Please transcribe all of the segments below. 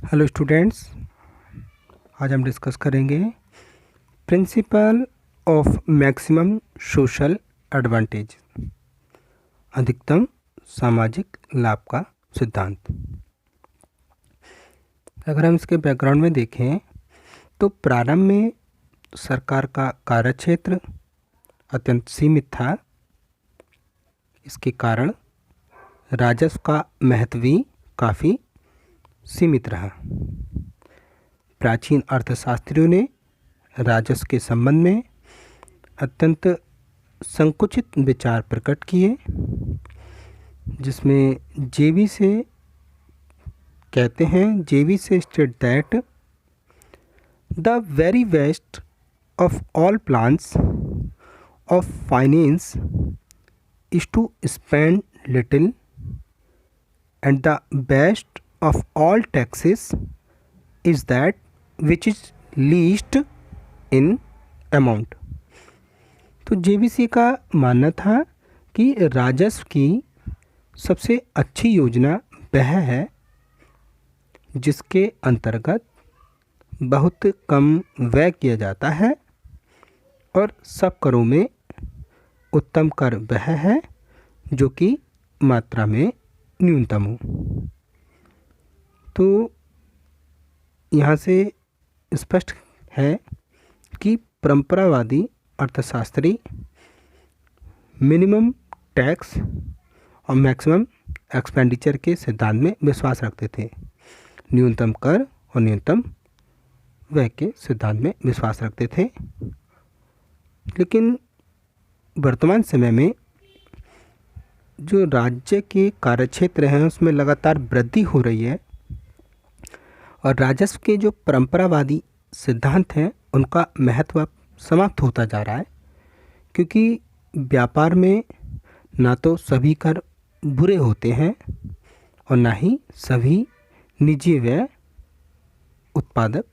Hello students, आज हम discuss करेंगे principle of maximum social advantage, अधिकतम सामाजिक लाभ का सिद्धांत। अगर हम इसके बैकग्राउंड में देखें तो प्रारंभ में सरकार का कार्यक्षेत्र अत्यंत सीमित था। इसके कारण राजस्व का महत्व भी काफ़ी सीमित रहा। प्राचीन अर्थशास्त्रियों ने राजस्व के संबंध में अत्यंत संकुचित विचार प्रकट किए, जिसमें जेवी से कहते हैं, J B Say state that the very best of all plans of finance is to spend little and the best of all taxes is that which is least in amount। तो जेवीसी का मानना था कि राजस्व की सबसे अच्छी योजना वह है जिसके अंतर्गत बहुत कम व्यय किया जाता है और सब करों में उत्तम कर वह है जो कि मात्रा में न्यूनतम हो। तो यहाँ से स्पष्ट है कि परंपरावादी अर्थशास्त्री मिनिमम टैक्स और मैक्सिमम एक्सपेंडिचर के सिद्धांत में विश्वास रखते थे। न्यूनतम कर और न्यूनतम व्यय के सिद्धांत में विश्वास रखते थे। लेकिन वर्तमान समय में जो राज्य के कार्यक्षेत्र हैं उसमें लगातार वृद्धि हो रही है और राजस्व के जो परंपरावादी सिद्धांत हैं उनका महत्व समाप्त होता जा रहा है, क्योंकि व्यापार में ना तो सभी कर बुरे होते हैं और ना ही सभी निजी व्यय उत्पादक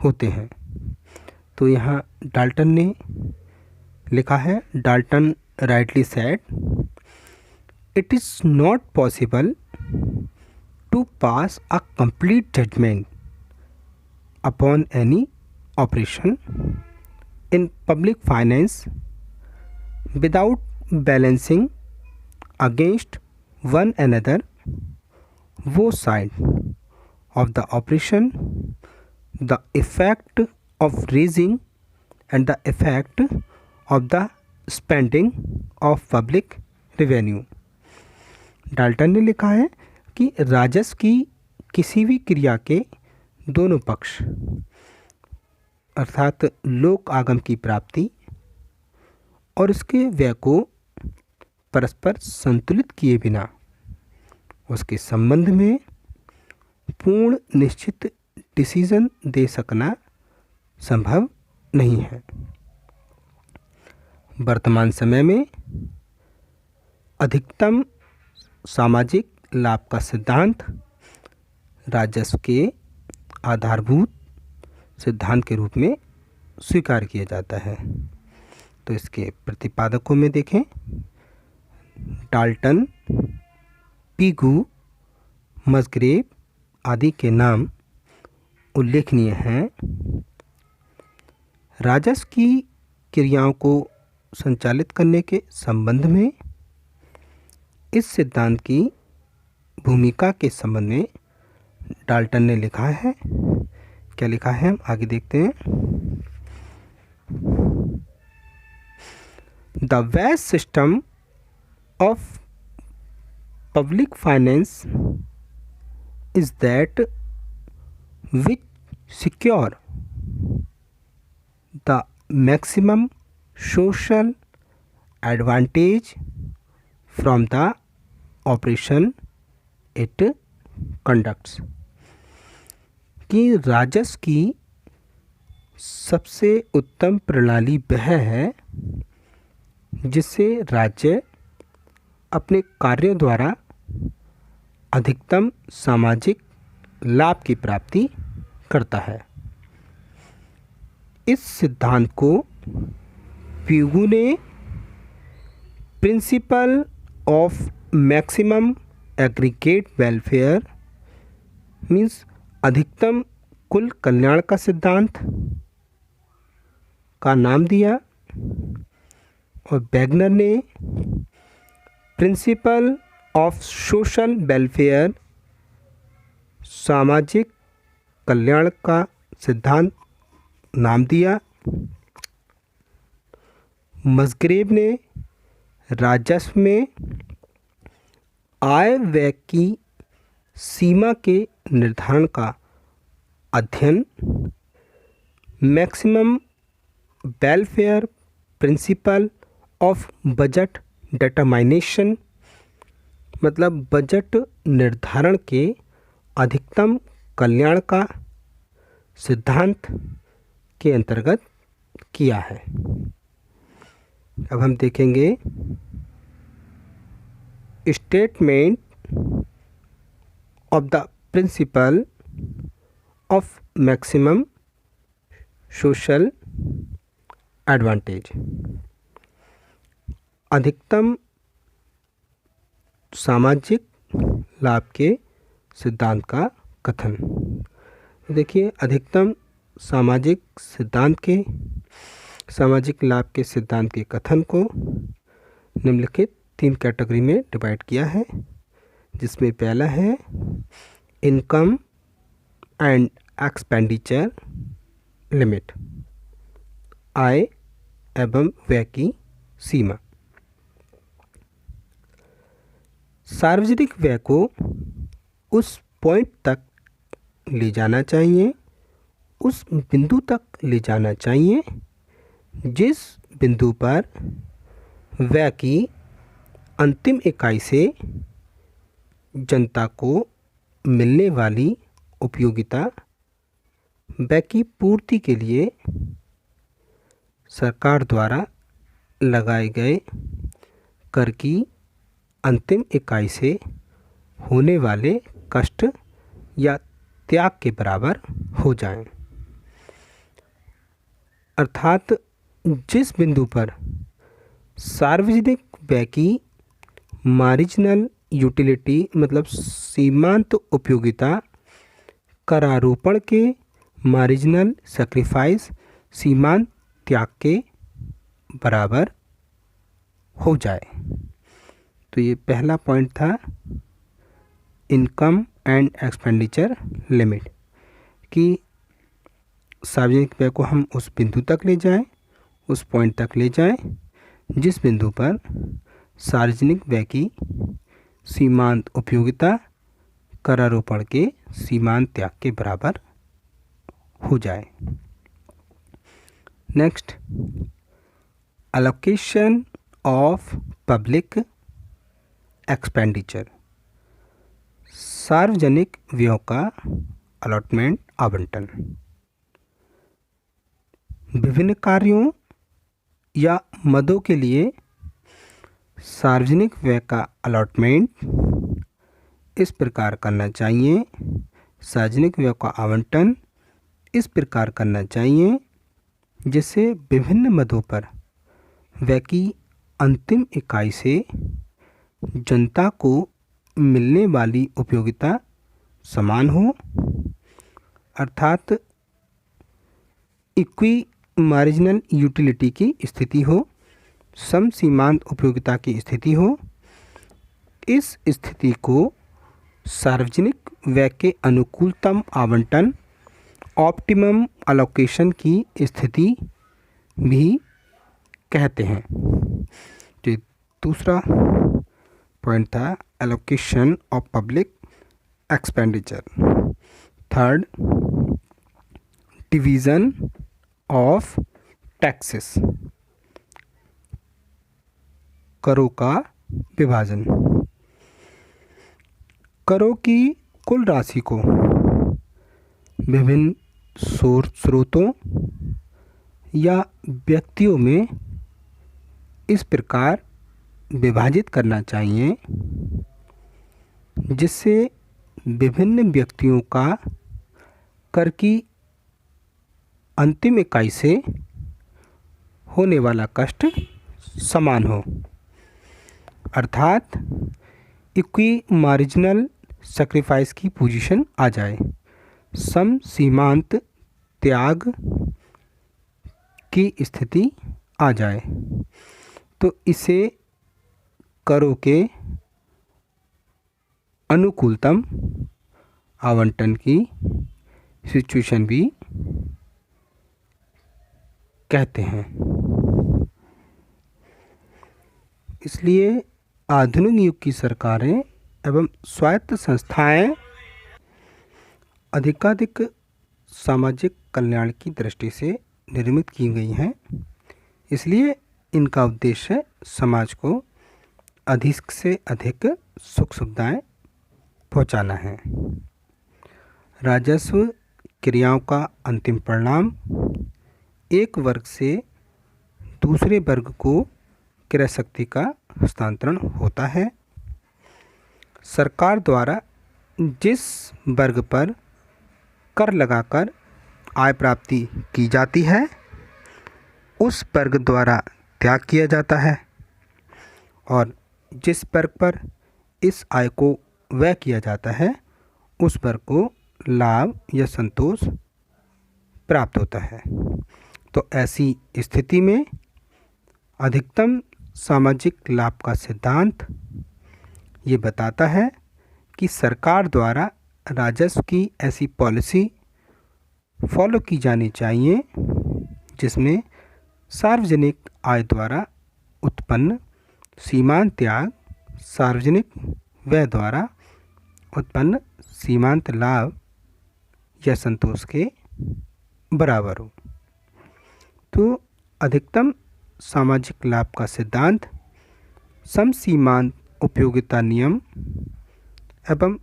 होते हैं। तो यहाँ डाल्टन ने लिखा है, Dalton rightly said, it is not possible to pass a complete judgment upon any operation in public finance without balancing against one another both sides of the operation, the effect of raising and the effect of the spending of public revenue। Dalton ने लिखा है कि राजस्व की किसी भी क्रिया के दोनों पक्ष अर्थात लोक आगम की प्राप्ति और इसके व्यय को परस्पर संतुलित किए बिना उसके संबंध में पूर्ण निश्चित डिसीजन दे सकना संभव नहीं है। वर्तमान समय में अधिकतम सामाजिक लाभ का सिद्धांत राजस्व के आधारभूत सिद्धांत के रूप में स्वीकार किया जाता है। तो इसके प्रतिपादकों में देखें, डाल्टन, पिगू, मस्ग्रेव आदि के नाम उल्लेखनीय हैं। राजस्व की क्रियाओं को संचालित करने के संबंध में इस सिद्धांत की भूमिका के संबंध में डाल्टन ने लिखा है। क्या लिखा है, हम आगे देखते हैं। The best system of public finance is that which secure the maximum social advantage from the operation it conducts. कि राजस्व की सबसे उत्तम प्रणाली वह है जिससे राज्य अपने कार्यों द्वारा अधिकतम सामाजिक लाभ की प्राप्ति करता है। इस सिद्धांत को पिगू ने principle of maximum aggregate welfare means अधिकतम कुल कल्याण का सिद्धांत का नाम दिया, और वैगनर ने प्रिंसिपल ऑफ सोशल वेलफेयर, सामाजिक कल्याण का सिद्धांत नाम दिया। मसग्रेव ने राजस्व में आय व्यय की सीमा के निर्धारण का अध्ययन, maximum welfare principle of budget determination, मतलब बजट निर्धारण के अधिकतम कल्याण का सिद्धांत के अंतर्गत किया है। अब हम देखेंगे statement of the principle of maximum social advantage, अधिकतम सामाजिक लाभ के सिद्धांत का कथन। देखिए, अधिकतम सामाजिक लाभ के सिद्धांत के कथन को निम्नलिखित 3 कैटेगरी में डिवाइड किया है, जिसमें पहला है इनकम एंड एक्सपेंडिचर लिमिट, आय एवं व्यय की सीमा। सार्वजनिक व्यय को उस पॉइंट तक ले जाना चाहिए, उस बिंदु तक ले जाना चाहिए जिस बिंदु पर व्यय की अंतिम इकाई से जनता को मिलने वाली उपयोगिता व्यय की पूर्ति के लिए सरकार द्वारा लगाए गए कर की अंतिम इकाई से होने वाले कष्ट या त्याग के बराबर हो जाएं। अर्थात जिस बिंदु पर सार्वजनिक व्यय की मार्जिनल यूटिलिटी, मतलब सीमांत उपयोगिता, करारोपण के मार्जिनल सैक्रिफाइस, सीमांत त्याग के बराबर हो जाए। तो ये पहला पॉइंट था इनकम एंड एक्सपेंडिचर लिमिट, कि सार्वजनिक व्यय को हम उस बिंदु तक ले जाएं, उस पॉइंट तक ले जाएं जिस बिंदु पर सार्वजनिक व्यय की सीमांत उपयोगिता करारोपण के सीमांत त्याग के बराबर हो जाए। Next, allocation of public expenditure, सार्वजनिक व्ययों का अलॉटमेंट, आवंटन। विभिन्न कार्यों या मदों के लिए सार्वजनिक व्यय का अलॉटमेंट इस प्रकार करना चाहिए, सार्वजनिक व्यय का आवंटन इस प्रकार करना चाहिए जिससे विभिन्न मदों पर व्यय की अंतिम इकाई से जनता को मिलने वाली उपयोगिता समान हो, अर्थात इक्वी मार्जिनल यूटिलिटी की स्थिति हो, सम सीमांत उपयोगिता की स्थिति हो। इस स्थिति को सार्वजनिक व्यय के अनुकूलतम आवंटन, ऑप्टिमम अलोकेशन की स्थिति भी कहते हैं। तो दूसरा पॉइंट था allocation of public expenditure. Third, division of taxes, करों का विभाजन। करों की कुल राशि को विभिन्न स्रोतों या व्यक्तियों में इस प्रकार विभाजित करना चाहिए जिससे विभिन्न व्यक्तियों का कर की अंतिम इकाई से होने वाला कष्ट समान हो, अर्थात इक्वी मार्जिनल सैक्रिफाइस की पोजीशन आ जाए। सम सीमांत त्याग की स्थिति आ जाए तो इसे करों के अनुकूलतम आवंटन की सिचुएशन भी कहते हैं। इसलिए आधुनिक युग की सरकारें एवं स्वायत्त संस्थाएं अधिकाधिक सामाजिक कल्याण की दृष्टि से निर्मित की गई हैं। इसलिए इनका उद्देश्य समाज को अधिक से अधिक सुख सुविधाएं पहुंचाना है। राजस्व क्रियाओं का अंतिम परिणाम एक वर्ग से दूसरे वर्ग को क्रय शक्ति का हस्तांतरण होता है। सरकार द्वारा जिस वर्ग पर कर लगाकर आय प्राप्ति की जाती है उस वर्ग द्वारा त्याग किया जाता है और जिस वर्ग पर इस आय को व्यय किया जाता है उस वर्ग को लाभ या संतोष प्राप्त होता है। तो ऐसी स्थिति में अधिकतम सामाजिक लाभ का सिद्धांत ये बताता है कि सरकार द्वारा राजस्व की ऐसी पॉलिसी फॉलो की जानी चाहिए जिसमें सार्वजनिक आय द्वारा उत्पन्न सीमांत त्याग सार्वजनिक व्यय द्वारा उत्पन्न सीमांत लाभ या संतोष के बराबर हो। तो अधिकतम सामाजिक लाभ का सिद्धांत समसीमांत उपयोगिता नियम एवं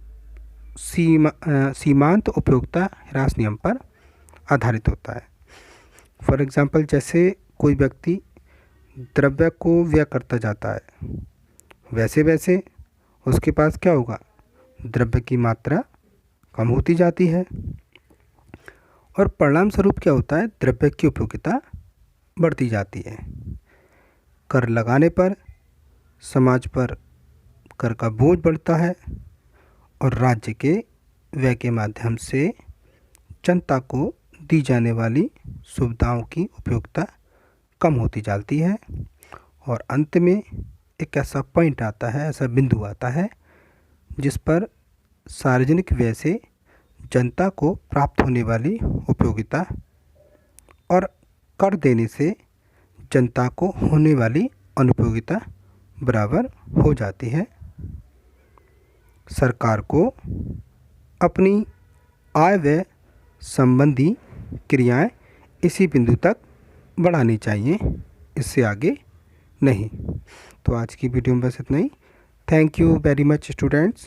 सीमांत उपयोगिता ह्रास नियम पर आधारित होता है। फॉर एग्ज़ाम्पल, जैसे कोई व्यक्ति द्रव्य को व्यय करता जाता है वैसे वैसे उसके पास क्या होगा, द्रव्य की मात्रा कम होती जाती है और परिणाम स्वरूप क्या होता है, द्रव्य की उपयोगिता बढ़ती जाती है। कर लगाने पर समाज पर कर का बोझ बढ़ता है और राज्य के व्यय के माध्यम से जनता को दी जाने वाली सुविधाओं की उपयोगिता कम होती जाती है और अंत में एक ऐसा पॉइंट आता है, ऐसा बिंदु आता है जिस पर सार्वजनिक व्यय से जनता को प्राप्त होने वाली उपयोगिता और कर देने से जनता को होने वाली अनुपयोगिता बराबर हो जाती है। सरकार को अपनी आय व्यय संबंधी क्रियाएं इसी बिंदु तक बढ़ानी चाहिए, इससे आगे नहीं। तो आज की वीडियो में बस इतना ही। Thank you very much students.